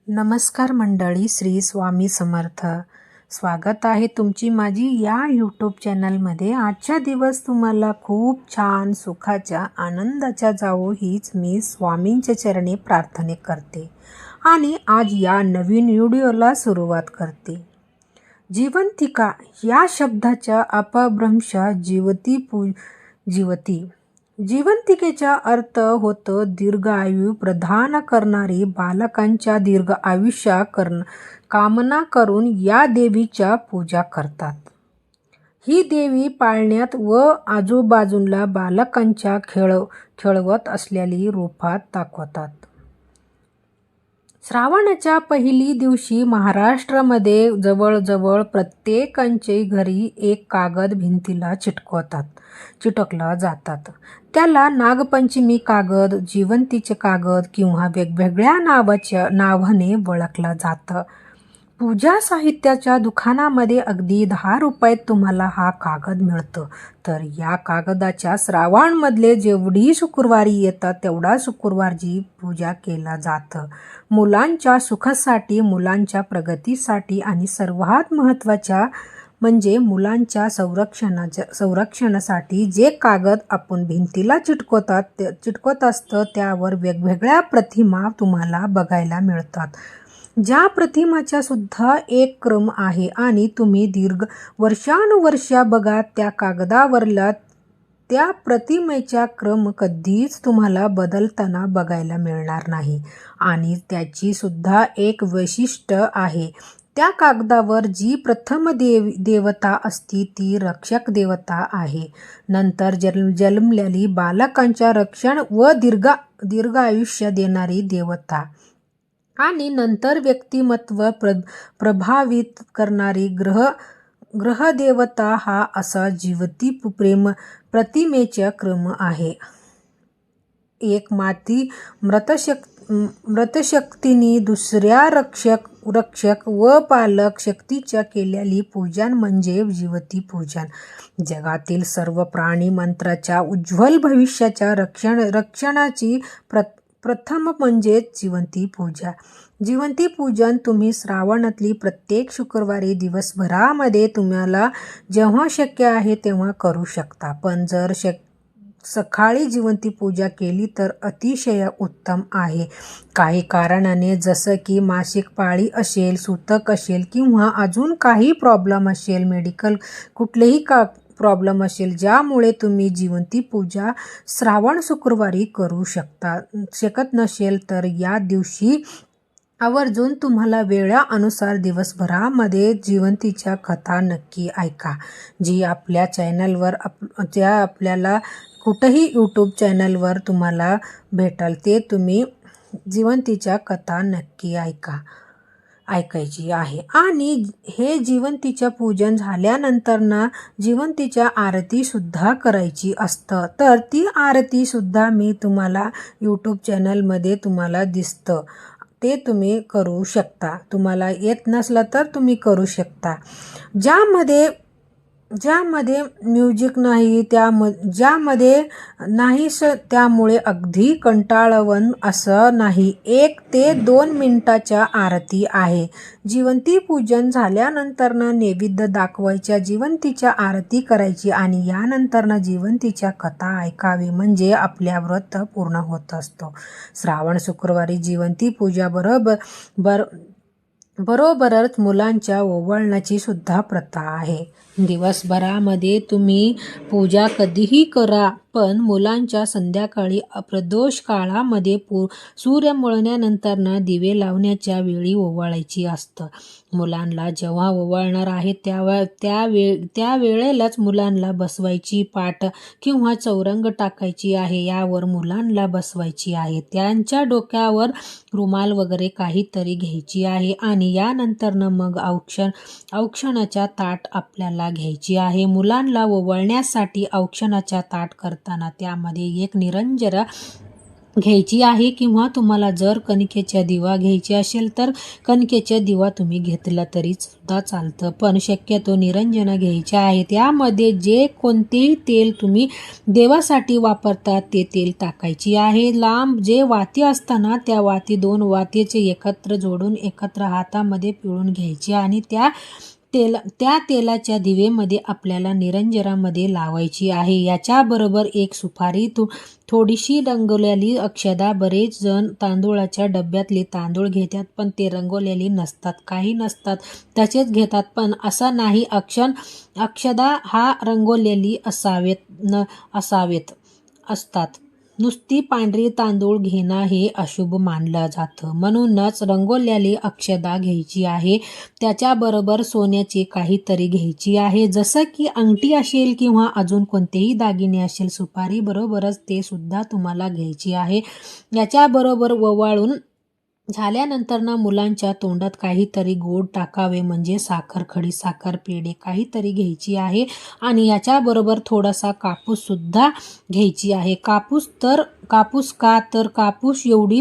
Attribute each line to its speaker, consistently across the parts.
Speaker 1: नमस्कार मंडळी, श्री स्वामी समर्थ. स्वागत आहे तुमची माझी या यूट्यूब चॅनलमध्ये. आजचा दिवस तुम्हाला खूप छान सुखाच्या आनंदाच्या जावो हीच मी स्वामींच्या चरणी प्रार्थना करते आणि आज या नवीन व्हिडिओला सुरुवात करते. जीवंतिका या शब्दाचा अपभ्रंश जीवती. जीवंतिकेचा अर्थ होतो दीर्घ आयु प्रदान करणारी. बालकांच्या दीर्घ आयुष्या कामना करून या देवीच्या पूजा करतात. ही देवी पाळण्यात व आजूबाजूला बालकांच्या खेळवत असलेली रूपात दाखवतात. श्रावणाच्या पहिली दिवशी महाराष्ट्रामध्ये जवळजवळ प्रत्येकाच्या घरी एक कागद भिंतीला चिटकला जातात. त्याला नागपंचमी कागद, जीवंतीचे कागद किंवा वेगवेगळ्या नावाने ओळखला जातं. पूजा साहित्याच्या दुकानामध्ये अगदी 10 रुपयात तुम्हाला हा कागद मिळतो. तर या कागदाच्या श्रावणमधले जेवढी शुक्रवारी येतात तेवढा शुक्रवारची पूजा केला जातं. मुलांच्या सुखासाठी, मुलांच्या प्रगतीसाठी आणि सर्वात महत्त्वाच्या म्हणजे मुलांच्या संरक्षणासाठी जे कागद आपण भिंतीला चिटकवत असतं त्यावर वेगवेगळ्या प्रतिमा तुम्हाला बघायला मिळतात. ज्या प्रतिमाचा सुद्धा एक क्रम आहे आणि तुम्ही दीर्घ वर्षानुवर्ष बघा त्या कागदावरला त्या प्रतिमेचा क्रम कधीच तुम्हाला बदलताना बघायला मिळणार नाही. आणि त्याची सुद्धा एक वैशिष्ट्य आहे. त्या कागदावर जी प्रथम देवता असती ती रक्षक देवता आहे. नंतर जन्मलेली बालकांच्या रक्षण व दीर्घ आयुष्य देणारी देवता आणि नंतर व्यक्तिमत्व प्रभावित करणारी ग्रहदेवता हा असा जीवती प्रतिमेचा क्रम आहे. एक माती मृतशक्तीने दुसऱ्या रक्षक व पालक शक्तीच्या केलेली पूजन म्हणजे जीवती पूजन. जगातील सर्व प्राणी मंत्राच्या उज्ज्वल भविष्याच्या रक्षणाची प्रथम म्हणजे जिवंती पूजा. जिवंती पूजन तुम्ही श्रावणातली प्रत्येक शुक्रवारी दिवसभरामध्ये तुम्हाला जेव्हा शक्य आहे तेव्हा करू शकता. पण जर सकाळी जिवंती पूजा केली तर अतिशय उत्तम आहे. काही कारणाने जसं की मासिक पाळी असेल, सूतक असेल किंवा अजून काही प्रॉब्लेम असेल, मेडिकल कुठलेही प्रॉब्लेम असेल ज्यामुळे तुम्ही जिवंती पूजा श्रावण शुक्रवारी करू शकत नसेल तर या दिवशी आवर्जून तुम्हाला वेळानुसार दिवसभरामध्ये जिवंतीच्या कथा नक्की ऐका. जी आपल्या चॅनलवर आपल्याला कुठेही यूट्यूब चॅनलवर तुम्हाला भेटेल ते तुम्ही जिवंतीच्या कथा नक्की ऐकायची आहे. आणि हे जिवंतीचं पूजन झाल्यानंतर ना जिवंतीच्या आरती सुद्धा करायची असतं. तर ती आरती सुद्धा मी तुम्हाला यूट्यूब चॅनलमध्ये तुम्हाला दिसतं. ते तुम्ही करू शकता. तुम्हाला येत नसलं तर तुम्ही करू शकता. ज्यामध्ये म्युझिक नाही, ज्यामध्ये नाही त्यामुळे अगदी कंटाळवण असं नाही. 1 ते 2 मिनिटाच्या आरती आहे. जिवंती पूजन झाल्यानंतर नैवेद्य दाखवायच्या, जिवंतीच्या आरती करायची आणि यानंतर जिवंतीच्या कथा ऐकावी म्हणजे आपल्या व्रत पूर्ण होत असतो. श्रावण शुक्रवारी जिवंती पूजा बरोबरच मुलांच्या ओवाळण्याची सुद्धा प्रथा आहे. दिवसभरामध्ये तुम्ही पूजा कधीही करा पण मुलांच्या संध्याकाळी प्रदोष काळामध्ये सूर्य मुळण्यानंतर दिवे लावण्याच्या वेळी ओवाळायची असतं. मुलांना जेव्हा ओवाळणार आहे त्या वेळेलाच मुलांना बसवायची. पाट किंवा चौरंग टाकायची आहे, यावर मुलांना बसवायची आहे. त्यांच्या डोक्यावर रुमाल वगैरे काहीतरी घ्यायची आहे आणि यानंतर मग औक्षणाचा ताट आपल्याला घ्यायची आहे. मुलांना ओवाळण्यासाठी औक्षणाचा ताट करताना त्यामध्ये एक निरंजन घ्यायची आहे, किंवा तुम्हाला जर कणकेचा दिवा घ्यायची असेल तर कणकेचा दिवा तुम्ही घेतला तरी सुद्धा चालतं. पण शक्यतो निरंजन घ्यायचे आहे. त्यामध्ये जे कोणतेही तेल तुम्ही देवासाठी वापरतात ते तेल टाकायची आहे. लांब जे वाती असताना त्या वाती 2 वातीचे एकत्र जोडून एकत्र हातामध्ये पिळून घ्यायची आणि त्या तेलाच्या दिवेमध्ये आपल्याला निरंजनामध्ये लावायची आहे. याच्याबरोबर एक सुपारी, थोडीशी रंगवलेली अक्षदा. बरेच जण तांदूळाच्या डब्यातले तांदूळ घेतात पण ते रंगवलेली नसतात, काही नसतात, तसेच घेतात. पण असं नाही, अक्षदा हा रंगवलेली असावेत असतात. नुसती पांढरी तांदूळ घेणं हे अशुभ मानलं जातं. म्हणूनच रंगवलेली अक्षदा घ्यायची आहे. त्याच्याबरोबर सोन्याची काहीतरी घ्यायची आहे, जसं की अंगठी असेल किंवा अजून कोणतेही दागिने असेल. सुपारी बरोबरच ते सुद्धा तुम्हाला घ्यायची आहे. याच्याबरोबर ओवाळून झाल्यानंतर मुलांच्या तोंडात काहीतरी गोड टाकावे, म्हणजे साखर, खडी साखर, पेढे काहीतरी घ्यायची आहे. आणि याच्याबरोबर थोडासा कापूस सुद्धा घ्यायची आहे. कापूस का तर कापूस एवढी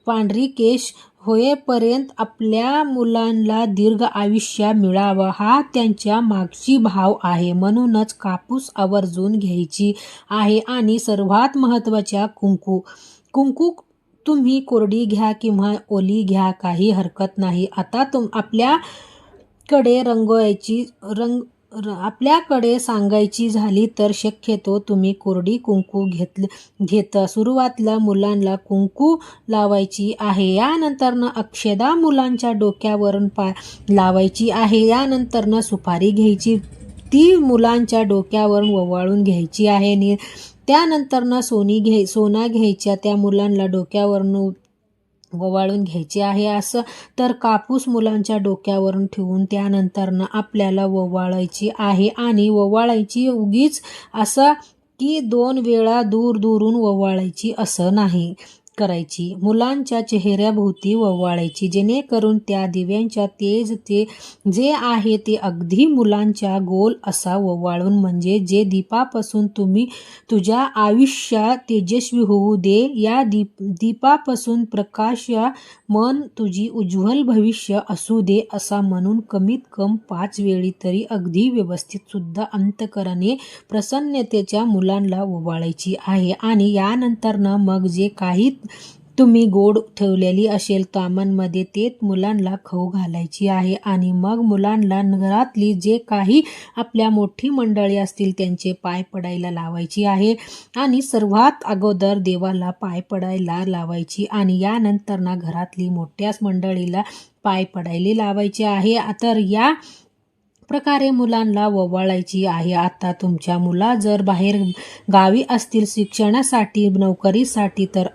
Speaker 1: पांढरी केश होईपर्यंत आपल्या मुलांना दीर्घ आयुष्य मिळावं हा त्यांच्या मागची भाव आहे. म्हणूनच कापूस आवर्जून घ्यायची आहे. आणि सर्वात महत्त्वाच्या कुंकू तुम्ही कोरडी घ्या किंवा ओली घ्या, काही हरकत नाही. आता आपल्याकडे सांगायची झाली तर शक्यतो तुम्ही कोरडी कुंकू घेता. सुरुवातीला मुलांना कुंकू लावायची आहे. यानंतर अक्षदा मुलांच्या डोक्यावरून लावायची आहे. यानंतर सुपारी घ्यायची, ती मुलांच्या डोक्यावरून ओवाळून घ्यायची आहे. त्यानंतर सोना घ्यायच्या, त्या मुलांना डोक्यावरून ओवाळून घ्यायचे आहे. असं तर कापूस मुलांच्या डोक्यावरून ठेवून त्यानंतर आपल्याला ओवाळायची आहे. आणि ओवाळायची उगीच असं की 2 वेळा दूरून ओवाळायची असं नाही करायची. मुलांच्या चेहऱ्याभोवती ओवाळायची, जेणेकरून त्या दिव्यांच्या तेज जे आहे ते अगदी मुलांच्या गोल असा ओवाळून, म्हणजे जे दीपापासून तुझ्या आयुष्यात तेजस्वी होऊ दे, या दीपापासून प्रकाश मन तुझी उज्ज्वल भविष्य असू दे, असा म्हणून कमीत कम 5 वेळी तरी अगदी व्यवस्थित सुद्धा अंतःकरणाने प्रसन्नतेच्या मुलांना ओवाळायची आहे. आणि यानंतर मग जे काही तुम्ही गोड ठेवलेली असेल तामांमध्ये ते मुलांना खाऊ घालायची आहे. आणि मग मुलांना घरातली जे काही आपल्या मोठी मंडळी असतील त्यांचे पाय पडायला लावायची आहे. आणि सर्वात अगोदर देवाला पाय पडायला लावायची आणि यानंतर घरातली मोठ्याच मंडळीला पाय पडायला लावायचे आहे. तर या प्रकारे मुलांना ओवाळायची आहे. आता तुमच्या मुला जर बाहेर गावी असतील शिक्षणासाठी, नोकरीसाठी, तर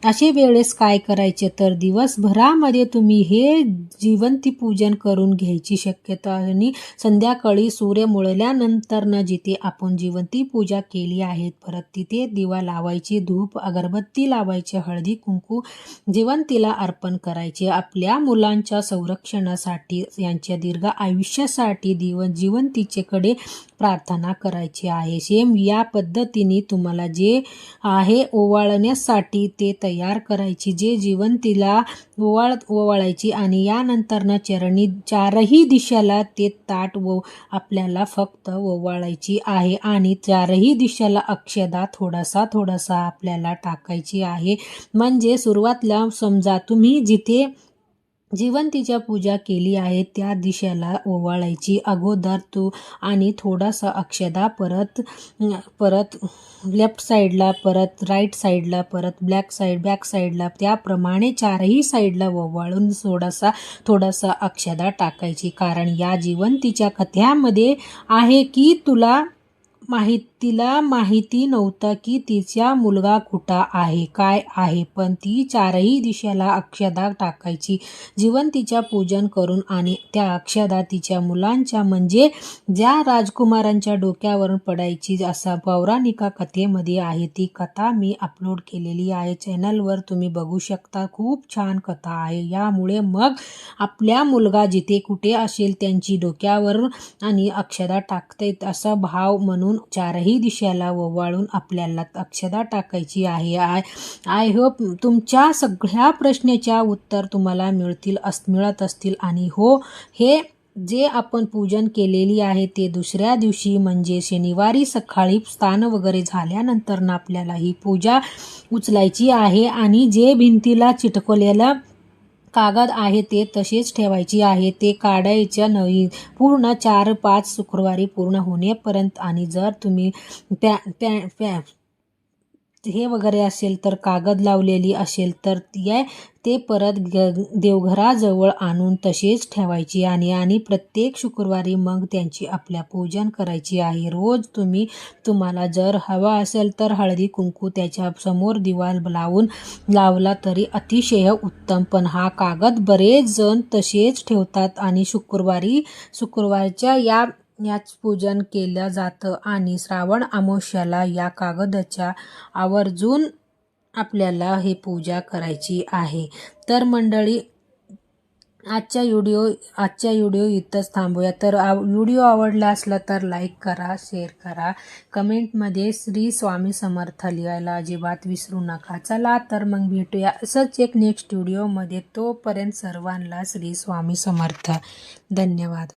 Speaker 1: असे वेळेस काय करायचे, तर दिवसभरामध्ये तुम्ही हे जिवंती पूजन करून घ्यायची शक्यता. आणि संध्याकाळी सूर्य मुळल्यानंतर जिथे आपण जिवंती पूजा केली आहे परत तिथे दिवा लावायची, धूप अगरबत्ती लावायची, हळदी कुंकू जिवंतीला अर्पण करायचे. आपल्या मुलांच्या संरक्षणासाठी, यांच्या दीर्घ आयुष्यासाठी जिवंतीचेकडे प्रार्थना करायची आहे. सेम या पद्धतीने तुम्हाला जे आहे ओवाळण्यासाठी ते तयार करायची, जे जिवंतीला ओवाळायची. आणि यानंतर चारही दिशेला ते ताट आपल्याला फक्त ओवाळायची आहे. आणि चारही दिशेला अक्षदा थोडासा आपल्याला टाकायची आहे. म्हणजे सुरुवातीला समजा तुम्ही जिथे जिवंतीच्या पूजा केली आहे त्या दिशेला ओवाळायची अगोदर आणि थोडासा अक्षदा परत लेफ्ट साईडला, परत राईट साईडला, परत बॅक साईडला, त्याप्रमाणे चारही साईडला ओवाळून थोडासा अक्षदा टाकायची. कारण या जिवंतीच्या कथ्यामध्ये आहे की तिला माहिती नव्हतं की तिचा मुलगा कुठं आहे, काय आहे, पण ती चारही दिशेला अक्षदा टाकायची जिवंतीच्या पूजन करून. आणि त्या अक्षदा तिच्या मुलांच्या, म्हणजे ज्या राजकुमारांच्या डोक्यावरून पडायची, असा पौराणिक कथेमध्ये आहे. ती कथा मी अपलोड केलेली आहे चॅनलवर, तुम्ही बघू शकता. खूप छान कथा आहे. यामुळे मग आपल्या मुलगा जिथे कुठे असेल त्यांची डोक्यावर आणि अक्षदा टाकते असा भाव म्हणून चारही कोणत्याही दिशेला ओवाळून आपल्याला अक्षदा टाकायची आहे. आय होप तुमच्या सगळ्या प्रश्नाच्या उत्तर तुम्हाला मिळत असतील. आणि हो, हे जे आपण पूजन केलेली आहे ते दुसऱ्या दिवशी म्हणजे शनिवारी सकाळी स्नान वगैरे झाल्यानंतर ना आपल्याला ही पूजा उचलायची आहे. आणि जे भिंतीला चिटकवलेलं कागद आहे ते तसेच ठेवायची आहे. ते काढायचं नाही पूर्ण 4-5 शुक्रवारी पूर्ण होण्यापर्यंत. आणि जर तुम्ही हे वगैरे असेल तर कागद लावलेली असेल तर ते परत देवघराजवळ आणून तसेच ठेवायची. आणि प्रत्येक शुक्रवारी मग त्यांची आपल्या पूजन करायची आहे. रोज तुम्हाला जर हवा असेल तर हळदी कुंकू त्याच्या समोर दिवा लावला तरी अतिशय उत्तम. पण हा कागद बरेच जण तसेच ठेवतात आणि शुक्रवारच्या याच पूजन केलं जातं. आणि श्रावण अमावस्याला या कागदाच्या आवर्जून आपल्याला हे पूजा करायची आहे. तर मंडळी, आजच्या व्हिडिओ इथंच थांबूया. तर व्हिडिओ आवडला असला तर लाईक करा, शेअर करा, कमेंटमध्ये श्री स्वामी समर्थ लिहायला अजिबात विसरू नका. चला तर मग भेटूया असंच एक नेक्स्ट व्हिडिओमध्ये. तोपर्यंत सर्वांना श्री स्वामी समर्थ. धन्यवाद.